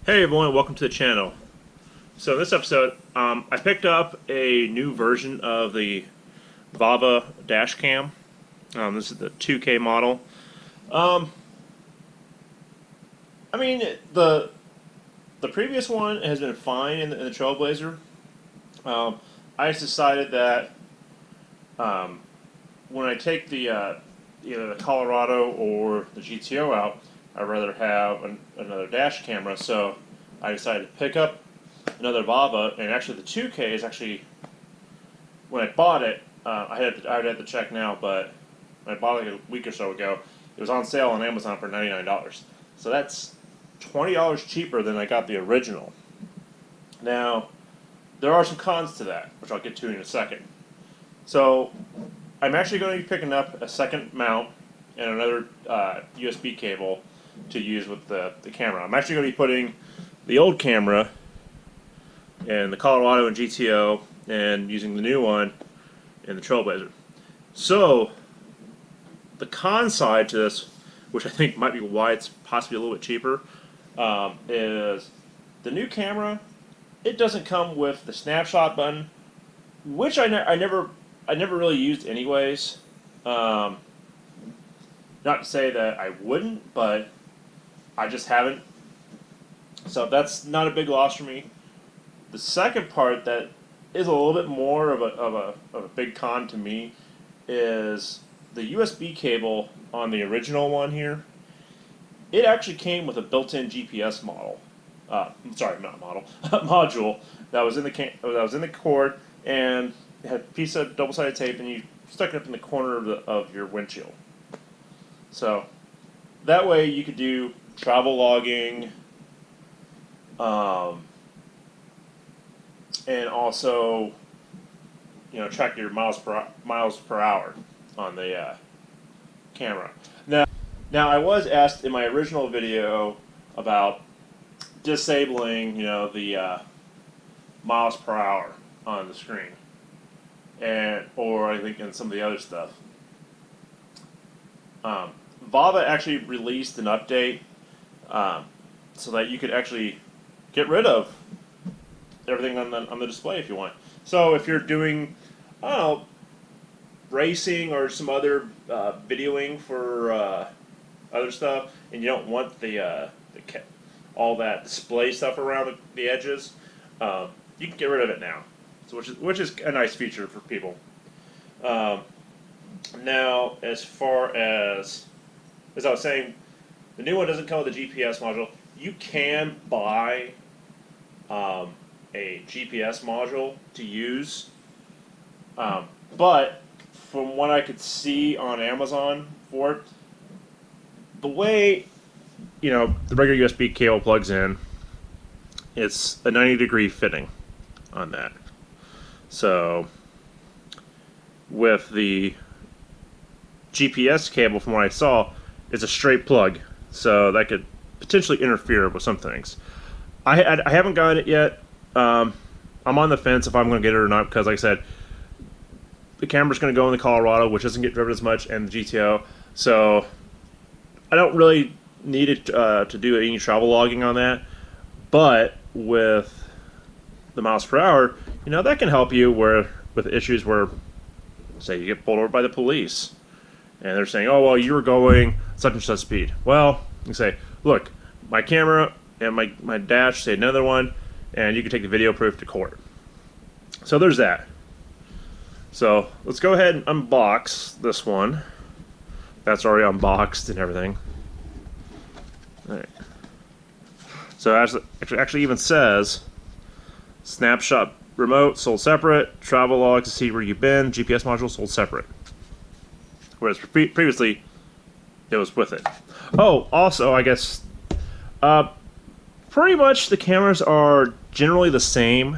Hey everyone, welcome to the channel. So in this episode, I picked up a new version of the VAVA Dash Cam. This is the 2K model. I mean, the previous one has been fine in the Trailblazer. I just decided that when I take the either the Colorado or the GTO out, I'd rather have another dash camera, so I decided to pick up another VAVA, and actually the 2K is actually, when I bought it, I'd have to check now, but when I bought it like a week or so ago, it was on sale on Amazon for $99. So that's $20 cheaper than I got the original. Now, there are some cons to that, which I'll get to in a second. So, I'm actually going to be picking up a second mount and another USB cable to use with the camera. I'm actually going to be putting the old camera in the Colorado and GTO and using the new one in the Trailblazer. So, the con side to this, which I think might be why it's possibly a little bit cheaper, is the new camera, it doesn't come with the snapshot button, which I never really used anyways. Not to say that I wouldn't, but I just haven't. So that's not a big loss for me. The second part that is a little bit more of a big con to me is the USB cable on the original one here. It actually came with a built-in GPS model. Sorry, not model, module that was in the cord, and it had a piece of double-sided tape, and you stuck it up in the corner of your windshield. So that way you could do travel logging, and also, you know, track your miles per hour on the camera. Now I was asked in my original video about disabling, you know, the miles per hour on the screen, or I think in some of the other stuff. VAVA actually released an update so that you could actually get rid of everything on the display if you want. So if you're doing, I don't know, racing or some other videoing for other stuff, and you don't want all that display stuff around the edges, you can get rid of it now. So which is a nice feature for people. Now, as far as I was saying, the new one doesn't come with a GPS module. You can buy a GPS module to use, but from what I could see on Amazon for it, the way, you know, the regular USB cable plugs in, it's a 90-degree fitting on that. So with the GPS cable, from what I saw, it's a straight plug, so that could potentially interfere with some things. I haven't got it yet. I'm on the fence if I'm going to get it or not, because like I said, the camera's going to go in the Colorado, which doesn't get driven as much, and the GTO, so I don't really need it to do any travel logging on that. But with the miles per hour, you know, that can help you with issues where, say, you get pulled over by the police, and they're saying, oh, well, you were going such and such speed. Well, you say, look, my camera and my dash say another one, and you can take the video proof to court. So there's that. So let's go ahead and unbox this one. That's already unboxed and everything. All right. So as it actually even says, snapshot remote sold separate, travel log to see where you've been, GPS module sold separate. Whereas previously, it was with it. Oh, also, I guess, pretty much the cameras are generally the same.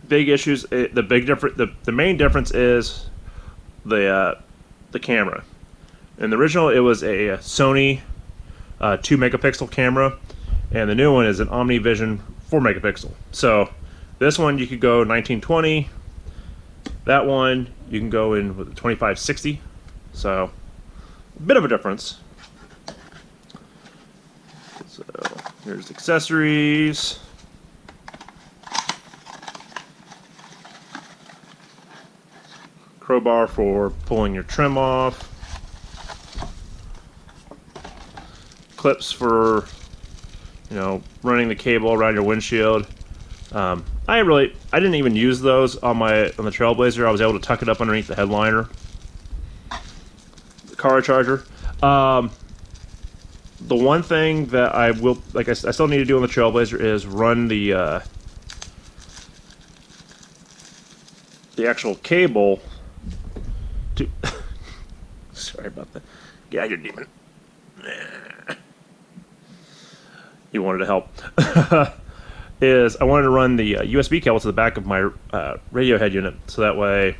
Big issues. The main difference is the camera. In the original, it was a Sony 2-megapixel camera, and the new one is an OmniVision 4-megapixel. So this one you could go 1920. That one you can go in with a 2560. So a bit of a difference. There's accessories. Crowbar for pulling your trim off. Clips for, you know, running the cable around your windshield. I didn't even use those on the Trailblazer. I was able to tuck it up underneath the headliner. The car charger. The one thing that I will, I still need to do on the Trailblazer is run the actual cable to. Sorry about that. Yeah, you're demon. You wanted to help. Is I wanted to run the USB cable to the back of my radio head unit, so that way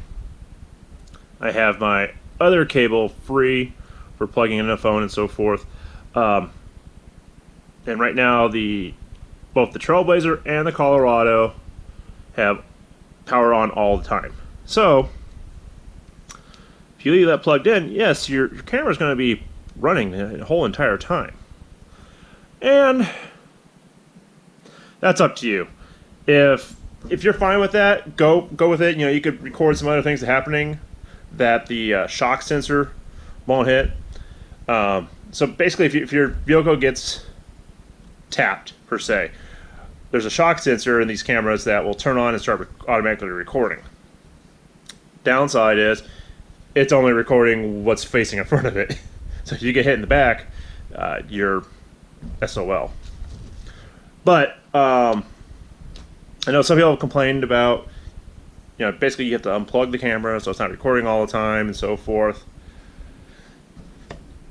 I have my other cable free for plugging in a phone and so forth. And right now, both the Trailblazer and the Colorado have power on all the time. So if you leave that plugged in, yes, your camera is going to be running the whole entire time. And that's up to you. If you're fine with that, go with it. You know, you could record some other things happening that the shock sensor won't hit. So basically, if your vehicle gets tapped, per se, there's a shock sensor in these cameras that will turn on and start automatically recording. Downside is it's only recording what's facing in front of it. So if you get hit in the back, you're SOL. But I know some people have complained about, you know, basically you have to unplug the camera so it's not recording all the time and so forth.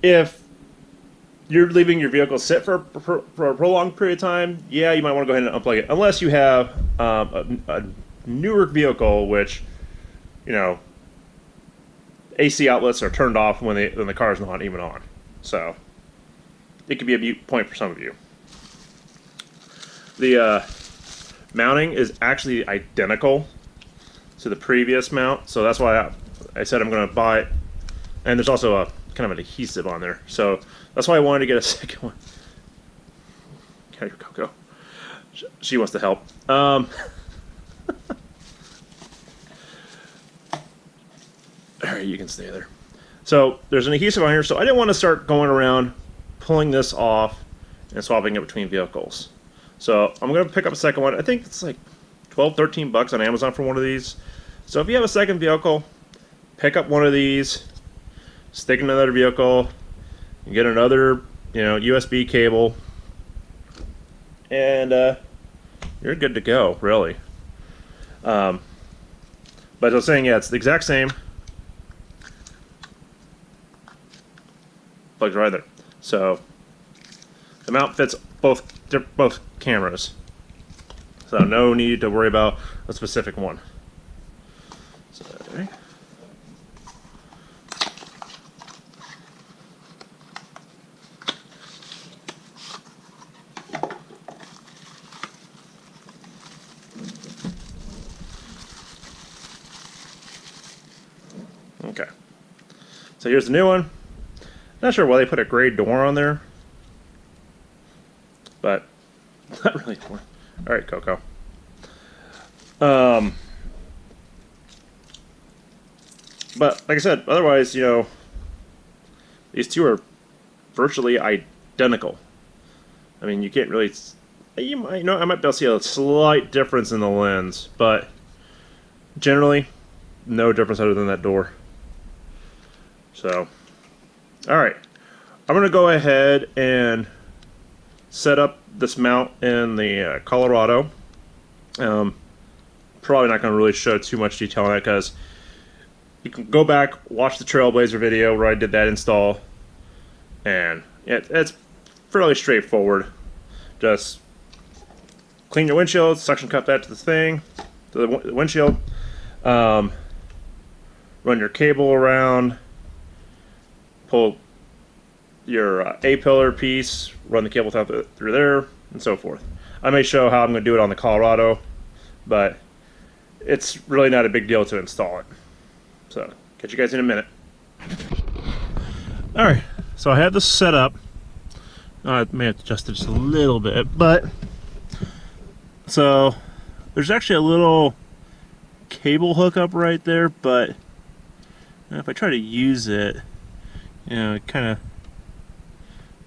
If you're leaving your vehicle sit for a prolonged period of time, yeah, you might want to go ahead and unplug it. Unless you have a newer vehicle, which, you know, AC outlets are turned off when the car is not even on. So it could be a mute point for some of you. The mounting is actually identical to the previous mount, so that's why I said I'm going to buy it. And there's also a kind of an adhesive on there, so that's why I wanted to get a second one. Here, Coco. She wants to help. Alright, you can stay there. So there's an adhesive on here, so I didn't want to start going around pulling this off and swapping it between vehicles. So I'm going to pick up a second one. I think it's like 12, 13 bucks on Amazon for one of these. So if you have a second vehicle, pick up one of these, stick in another vehicle, and get another, you know, USB cable, and you're good to go, really. But as I was saying, yeah, it's the exact same. Plugs right there. So the mount fits both cameras. So no need to worry about a specific one. So, okay. Okay. So here's the new one. Not sure why they put a gray door on there, but not really. All right, Coco. But like I said, otherwise, you know, these two are virtually identical. I mean, you can't really. You might, I might be able to see a slight difference in the lens, but generally, no difference other than that door. So, all right, I'm gonna go ahead and set up this mount in the Colorado. Probably not gonna really show too much detail on that because you can go back, watch the Trailblazer video where I did that install, and it's fairly straightforward. Just clean your windshield, suction cup that to the thing, to the windshield, run your cable around, pull your A-pillar piece, run the cable through there, and so forth. I may show how I'm going to do it on the Colorado, but it's really not a big deal to install it. So, catch you guys in a minute. Alright, so I have this set up. I may have to adjust it just a little bit, but so there's actually a little cable hookup right there, but if I try to use it, you know, it kind of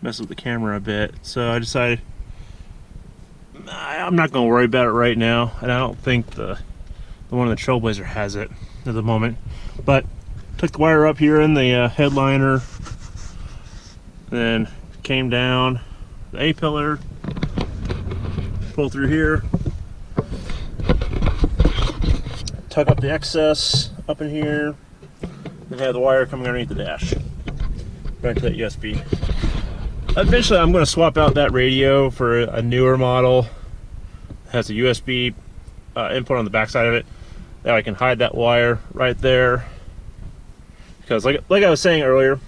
messes with the camera a bit. So I decided I'm not going to worry about it right now, and I don't think the one in the Trailblazer has it at the moment. But took the wire up here in the headliner, then came down the A-pillar, pull through here, tuck up the excess up in here, and have the wire coming underneath the dash right to that USB. Eventually I'm going to swap out that radio for a newer model. It has a USB input on the back side of it, that I can hide that wire right there, because like I was saying earlier,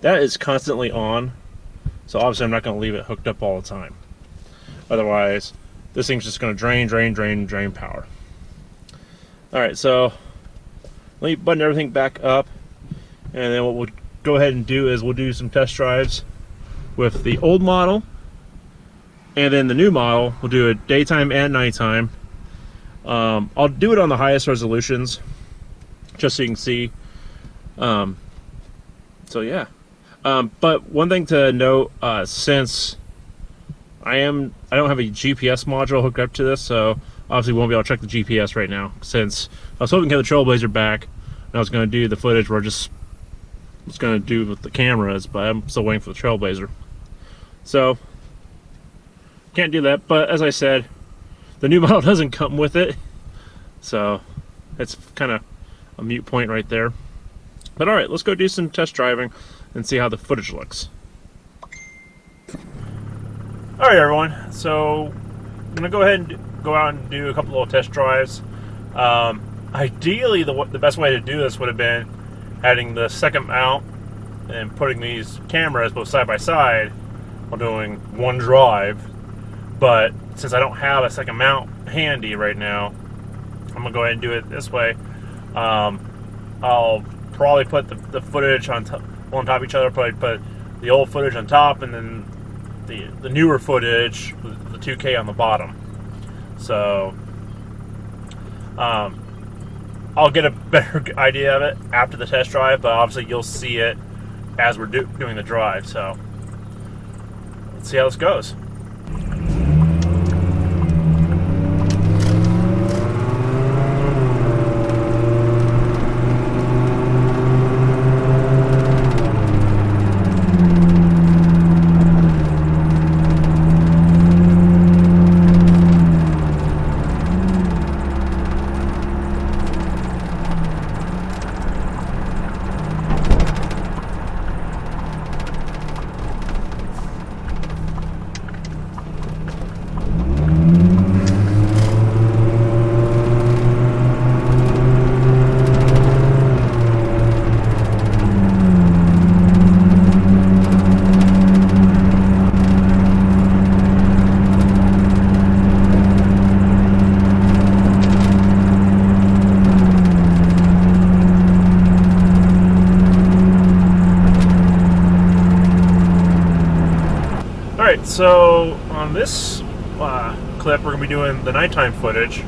that is constantly on, so obviously I'm not going to leave it hooked up all the time. Otherwise this thing's just going to drain power. Alright, so let me button everything back up, and then what we'll go ahead and do is we'll do some test drives with the old model, and then the new model. We'll do it daytime and nighttime. I'll do it on the highest resolutions just so you can see. So yeah, but one thing to note, since I don't have a GPS module hooked up to this, so obviously won't be able to check the GPS right now, since I was hoping to get the Trailblazer back and I was going to do the footage where I was going to do with the cameras, but I'm still waiting for the Trailblazer, so can't do that. But as I said, the new model doesn't come with it, so it's kind of a moot point right there. But alright, let's go do some test driving and see how the footage looks. Alright everyone, so I'm going to go ahead and go out and do a couple little test drives. Ideally, the best way to do this would have been adding the second mount and putting these cameras both side by side while doing one drive. But since I don't have a second mount handy right now, I'm going to go ahead and do it this way. I'll probably put the footage on top of each other, probably put the old footage on top, and then the newer footage, the 2K, on the bottom. So I'll get a better idea of it after the test drive, but obviously you'll see it as we're doing the drive. So let's see how this goes. So on this clip, we're going to be doing the nighttime footage.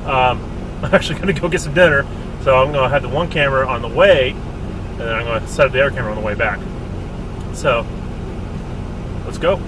I'm actually going to go get some dinner, so I'm going to have the one camera on the way, and then I'm going to set up the other camera on the way back. So let's go.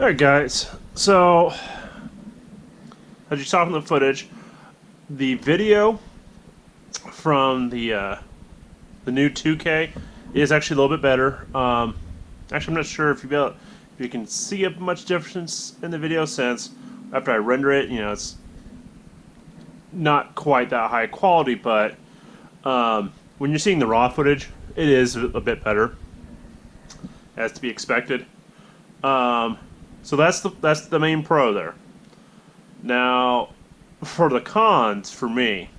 Alright guys, so as you saw from the footage, the video from the new 2K is actually a little bit better. Actually, I'm not sure if you can see a much difference in the video, since after I render it, you know, it's not quite that high quality, but when you're seeing the raw footage, it is a bit better, as to be expected. So that's the main pro there. Now, for the cons, for me,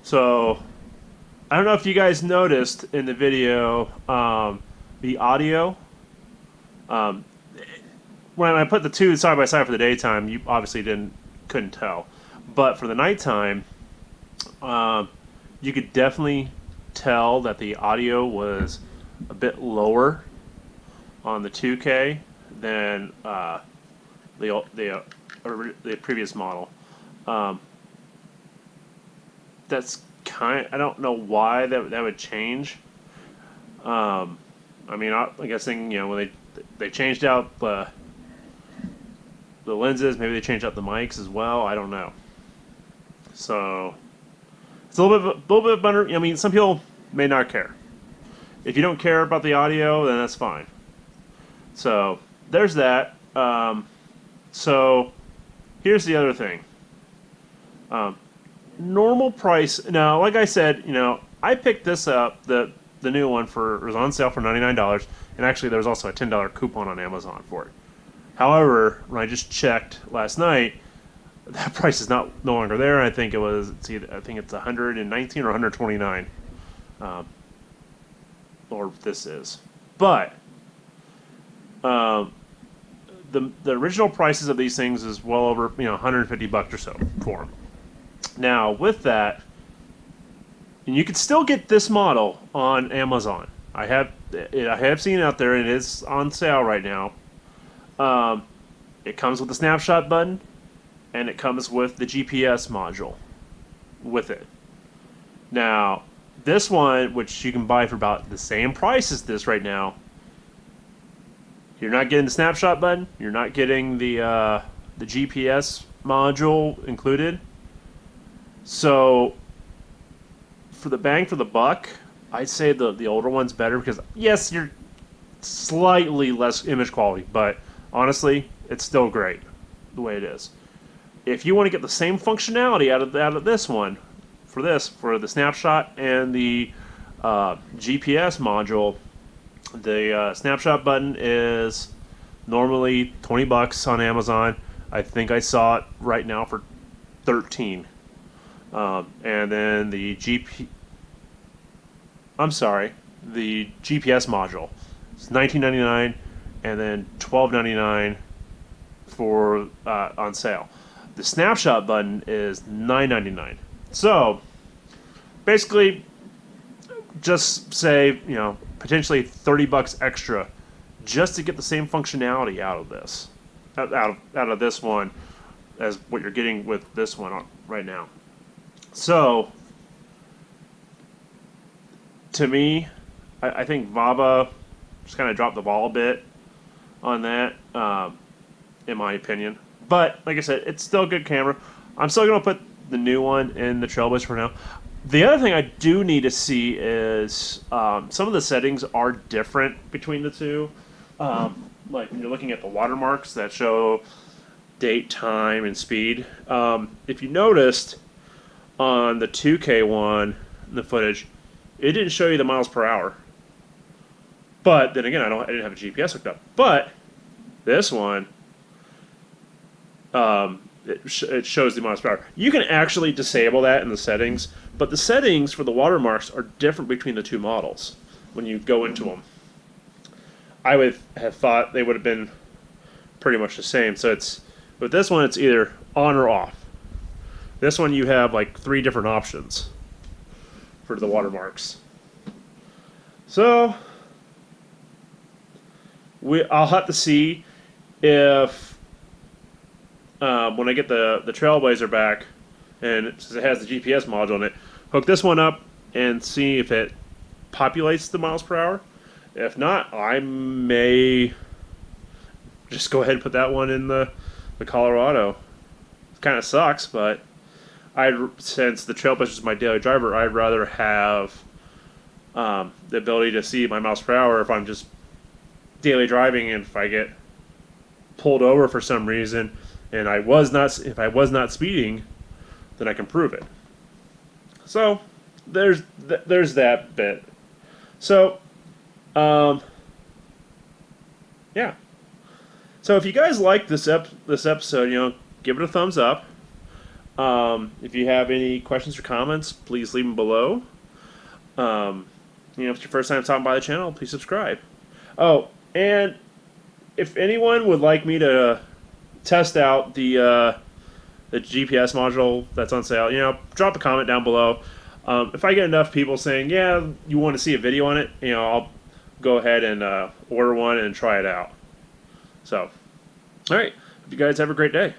so I don't know if you guys noticed in the video, the audio. When I put the two side by side for the daytime, you obviously couldn't tell, but for the nighttime, you could definitely tell that the audio was a bit lower on the 2K than the previous model. That's I don't know why that would change. I mean, I'm guessing, you know, when they changed out the lenses, maybe they changed out the mics as well. I don't know. So it's a little bit better. I mean, some people may not care. If you don't care about the audio, then that's fine. So there's that. So here's the other thing. Normal price. Now, like I said, you know, I picked this up, the new one, it was on sale for $99, and actually there was also a $10 coupon on Amazon for it. However, when I just checked last night, that price is no longer there. I think it's 119 or 129, or this is. But the original prices of these things is well over, you know, $150 or so for them. Now, with that, and you can still get this model on Amazon. I have seen it out there, and it is on sale right now. It comes with the snapshot button, and it comes with the GPS module with it. Now, this one, which you can buy for about the same price as this right now, you're not getting the snapshot button. You're not getting the GPS module included. So, for the bang for the buck, I'd say the older one's better, because yes, you're slightly less image quality, but honestly, it's still great the way it is. If you want to get the same functionality out of this one, for the snapshot and the GPS module, the snapshot button is normally $20 on Amazon. I think I saw it right now for $13. And then the GPS module is $19.99, and then $12.99 for on sale. The snapshot button is $9.99. So basically, just say, you know, potentially $30 extra just to get the same functionality out of this, out of this one, as what you're getting with this one right now. So, to me, I think VAVA just kind of dropped the ball a bit on that, in my opinion. But, like I said, it's still a good camera. I'm still going to put the new one in the Trailblazer for now. The other thing I do need to see is some of the settings are different between the two. Like when you're looking at the watermarks that show date, time, and speed. If you noticed, on the 2K one, the footage, it didn't show you the miles per hour. But then again, I didn't have a GPS hooked up. But this one, it shows the miles per hour. You can actually disable that in the settings, but the settings for the watermarks are different between the two models when you go into them. I would have thought they would have been pretty much the same. So with this one, it's either on or off. This one, you have like 3 different options for the watermarks. So I'll have to see if when I get the Trailblazer back, and since it has the GPS module in it, hook this one up and see if it populates the miles per hour. If not, I may just go ahead and put that one in the Colorado. It kind of sucks, but since the Trailblazer is my daily driver, I'd rather have the ability to see my miles per hour if I'm just daily driving, and if I get pulled over for some reason and if I was not speeding, then I can prove it. So there's that bit. So yeah. So if you guys like this episode, give it a thumbs up. If you have any questions or comments, please leave them below. If it's your first time stopping by the channel, please subscribe. Oh, and if anyone would like me to test out the GPS module that's on sale, drop a comment down below. If I get enough people saying, yeah, you want to see a video on it, I'll go ahead and order one and try it out. So, all right. Hope you guys have a great day.